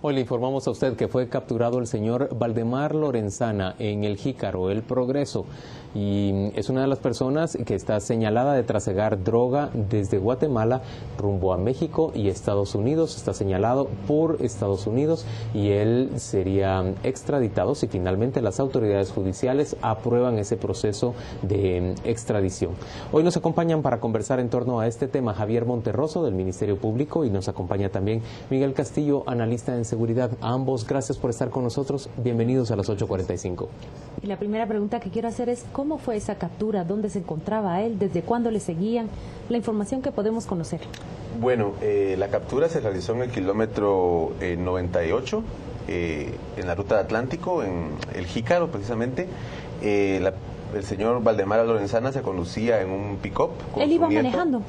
Hoy le informamos a usted que fue capturado el señor Valdemar Lorenzana en El Jícaro, El Progreso, y es una de las personas que está señalada de trasegar droga desde Guatemala rumbo a México y Estados Unidos. Está señalado por Estados Unidos y él sería extraditado si finalmente las autoridades judiciales aprueban ese proceso de extradición. Hoy nos acompañan para conversar en torno a este tema Javier Monterroso del Ministerio Público y nos acompaña también Miguel Castillo, analista en seguridad. A ambos, gracias por estar con nosotros. Bienvenidos a las 8:45. Y la primera pregunta que quiero hacer es, ¿cómo fue esa captura? ¿Dónde se encontraba él? ¿Desde cuándo le seguían? La información que podemos conocer. Bueno, la captura se realizó en el kilómetro 98, en la ruta de Atlántico, en El Jícaro precisamente. El señor Valdemar Lorenzana se conducía en un pick-up. ¿Él iba manejando?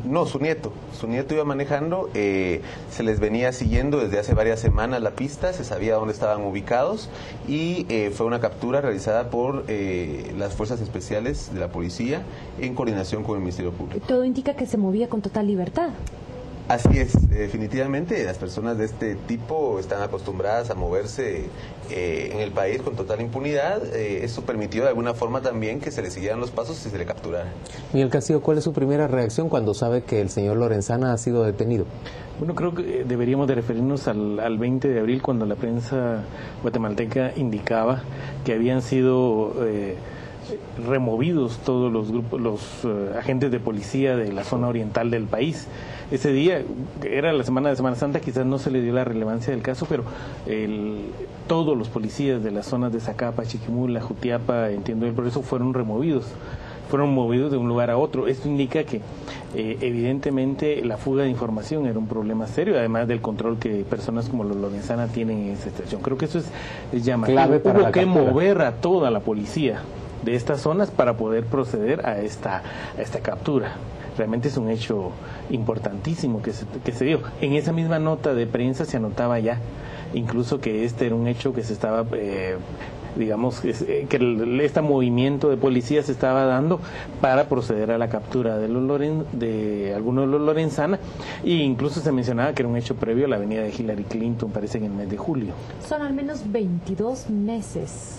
No, su nieto iba manejando. Se les venía siguiendo desde hace varias semanas la pista, se sabía dónde estaban ubicados y fue una captura realizada por las fuerzas especiales de la policía en coordinación con el Ministerio Público. Todo indica que se movía con total libertad. Así es, definitivamente las personas de este tipo están acostumbradas a moverse en el país con total impunidad. Eso permitió de alguna forma también que se le siguieran los pasos y se le capturara. Miguel Castillo, ¿cuál es su primera reacción cuando sabe que el señor Lorenzana ha sido detenido? Bueno, creo que deberíamos de referirnos al 20 de abril cuando la prensa guatemalteca indicaba que habían sido removidos todos los grupos, los agentes de policía de la zona oriental del país. Ese día, era la semana de Semana Santa, quizás no se le dio la relevancia del caso, pero todos los policías de las zonas de Zacapa, Chiquimula, Jutiapa, entiendo el proceso, fueron movidos de un lugar a otro. Esto indica que evidentemente la fuga de información era un problema serio, además del control que personas como los Lorenzana tienen en esa estación. Creo que eso es llamativo. Hubo que mover a toda la policía de estas zonas para poder proceder a esta captura. Realmente es un hecho importantísimo que se dio. En esa misma nota de prensa se anotaba ya, incluso que este era un hecho que se estaba, este movimiento de policía se estaba dando para proceder a la captura de algunos de los Lorenzana, e incluso se mencionaba que era un hecho previo a la venida de Hillary Clinton, parece en el mes de julio. Son al menos 22 meses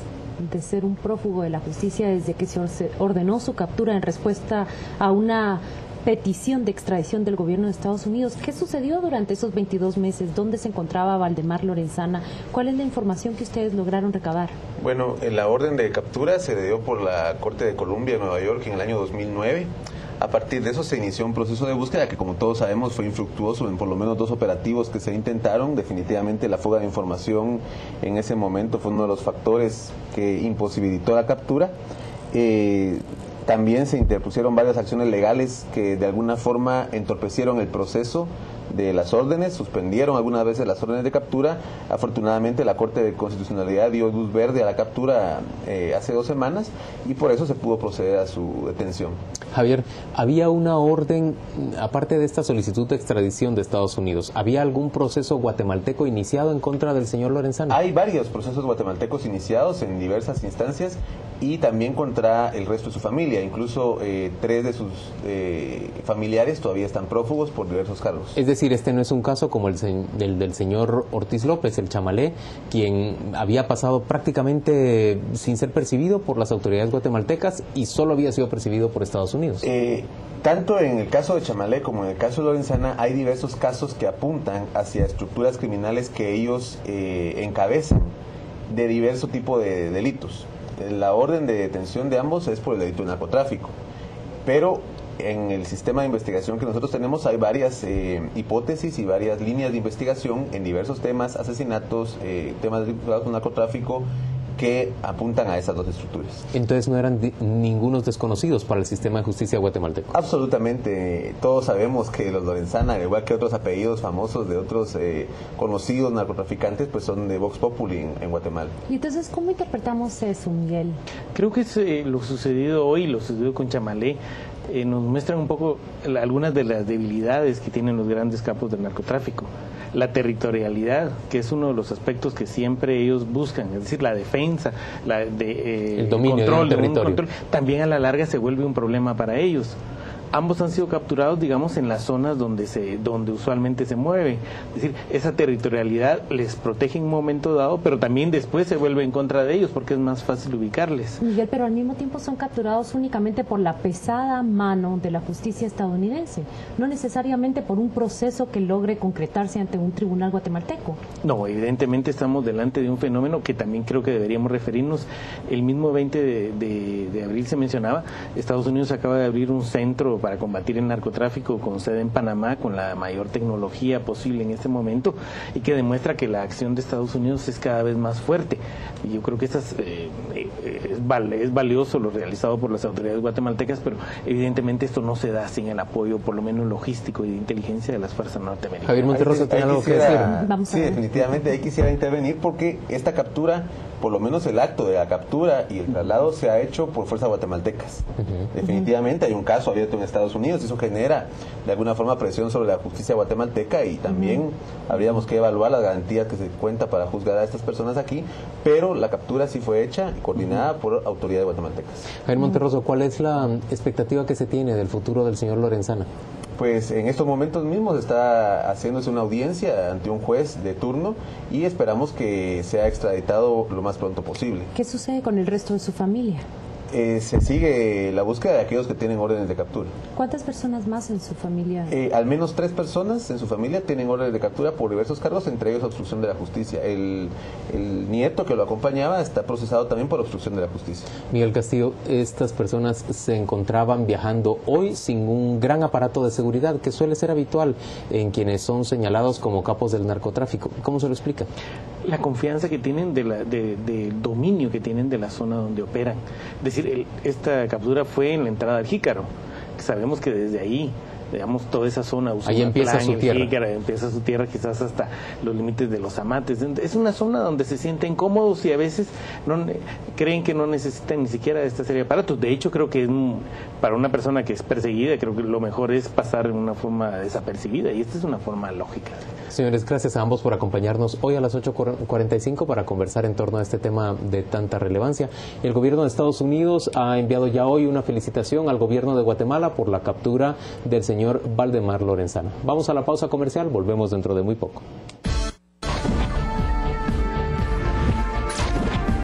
de ser un prófugo de la justicia desde que se ordenó su captura en respuesta a una petición de extradición del gobierno de Estados Unidos. ¿Qué sucedió durante esos 22 meses? ¿Dónde se encontraba Valdemar Lorenzana? ¿Cuál es la información que ustedes lograron recabar? Bueno, la orden de captura se dio por la Corte de Columbia de Nueva York en el año 2009. A partir de eso se inició un proceso de búsqueda que, como todos sabemos, fue infructuoso en por lo menos 2 operativos que se intentaron. Definitivamente la fuga de información en ese momento fue uno de los factores que imposibilitó la captura. También se interpusieron varias acciones legales que de alguna forma entorpecieron el proceso de las órdenes, suspendieron algunas veces las órdenes de captura. Afortunadamente la Corte de Constitucionalidad dio luz verde a la captura hace 2 semanas y por eso se pudo proceder a su detención. Javier, ¿había una orden, aparte de esta solicitud de extradición de Estados Unidos, había algún proceso guatemalteco iniciado en contra del señor Lorenzana? Hay varios procesos guatemaltecos iniciados en diversas instancias y también contra el resto de su familia. Incluso 3 de sus familiares todavía están prófugos por diversos cargos. Es decir, este no es un caso como el del señor Ortiz López, el chamalé, quien había pasado prácticamente sin ser percibido por las autoridades guatemaltecas y solo había sido percibido por Estados Unidos. Tanto en el caso de Chamalé como en el caso de Lorenzana hay diversos casos que apuntan hacia estructuras criminales que ellos encabezan de diverso tipo de delitos. La orden de detención de ambos es por el delito de narcotráfico, pero en el sistema de investigación que nosotros tenemos hay varias hipótesis y varias líneas de investigación en diversos temas, asesinatos, temas vinculados con narcotráfico, que apuntan a esas 2 estructuras. Entonces no eran ningunos desconocidos para el sistema de justicia guatemalteco. Absolutamente, todos sabemos que los Lorenzana, al igual que otros apellidos famosos de otros conocidos narcotraficantes, pues son de Vox Populi en Guatemala. Y entonces, ¿cómo interpretamos eso, Miguel? Creo que lo sucedido hoy, lo sucedido con Chamalé, nos muestran un poco algunas de las debilidades que tienen los grandes capos del narcotráfico. La territorialidad, que es uno de los aspectos que siempre ellos buscan, es decir, la defensa, el dominio control del territorio. también a la larga se vuelve un problema para ellos. ambos han sido capturados, digamos, en las zonas donde usualmente se mueve. Es decir, esa territorialidad les protege en un momento dado, pero también después se vuelve en contra de ellos porque es más fácil ubicarles. Miguel, pero al mismo tiempo son capturados únicamente por la pesada mano de la justicia estadounidense, no necesariamente por un proceso que logre concretarse ante un tribunal guatemalteco. No, evidentemente estamos delante de un fenómeno que también creo que deberíamos referirnos. El mismo 20 de abril se mencionaba, Estados Unidos acaba de abrir un centro para combatir el narcotráfico con sede en Panamá, con la mayor tecnología posible en este momento, y que demuestra que la acción de Estados Unidos es cada vez más fuerte. Y yo creo que es valioso lo realizado por las autoridades guatemaltecas, pero evidentemente esto no se da sin el apoyo, por lo menos logístico y de inteligencia, de las fuerzas norteamericanas. Javier Monterroso, ¿tiene algo que decir? Sí, definitivamente ahí quisiera intervenir porque esta captura, por lo menos el acto de la captura y el traslado, se ha hecho por fuerzas guatemaltecas. Definitivamente hay un caso abierto en Estados Unidos y eso genera de alguna forma presión sobre la justicia guatemalteca, y también habríamos que evaluar las garantías que se cuenta para juzgar a estas personas aquí, pero la captura sí fue hecha y coordinada por autoridades guatemaltecas. Javier Monterroso, ¿cuál es la expectativa que se tiene del futuro del señor Lorenzana? Pues en estos momentos mismos está haciéndose una audiencia ante un juez de turno y esperamos que sea extraditado lo más pronto posible. ¿Qué sucede con el resto de su familia? Se sigue la búsqueda de aquellos que tienen órdenes de captura. ¿Cuántas personas más en su familia? Al menos 3 personas en su familia tienen órdenes de captura por diversos cargos, entre ellos obstrucción de la justicia. El nieto que lo acompañaba está procesado también por obstrucción de la justicia. Miguel Castillo, estas personas se encontraban viajando hoy sin un gran aparato de seguridad, que suele ser habitual en quienes son señalados como capos del narcotráfico. ¿Cómo se lo explica? La confianza que tienen del dominio que tienen de la zona donde operan. Es decir, esta captura fue en la entrada al Jícaro. Sabemos que desde ahí, digamos, toda esa zona, ahí empieza su tierra. Jícaro, empieza su tierra, quizás hasta los límites de los Amates. Es una zona donde se sienten cómodos y a veces creen que no necesitan ni siquiera esta serie de aparatos. De hecho, creo que para una persona que es perseguida, creo que lo mejor es pasar en una forma desapercibida, y esta es una forma lógica. Señores, gracias a ambos por acompañarnos hoy a las 8:45 para conversar en torno a este tema de tanta relevancia. El gobierno de Estados Unidos ha enviado ya hoy una felicitación al gobierno de Guatemala por la captura del señor Valdemar Lorenzana. Vamos a la pausa comercial, volvemos dentro de muy poco.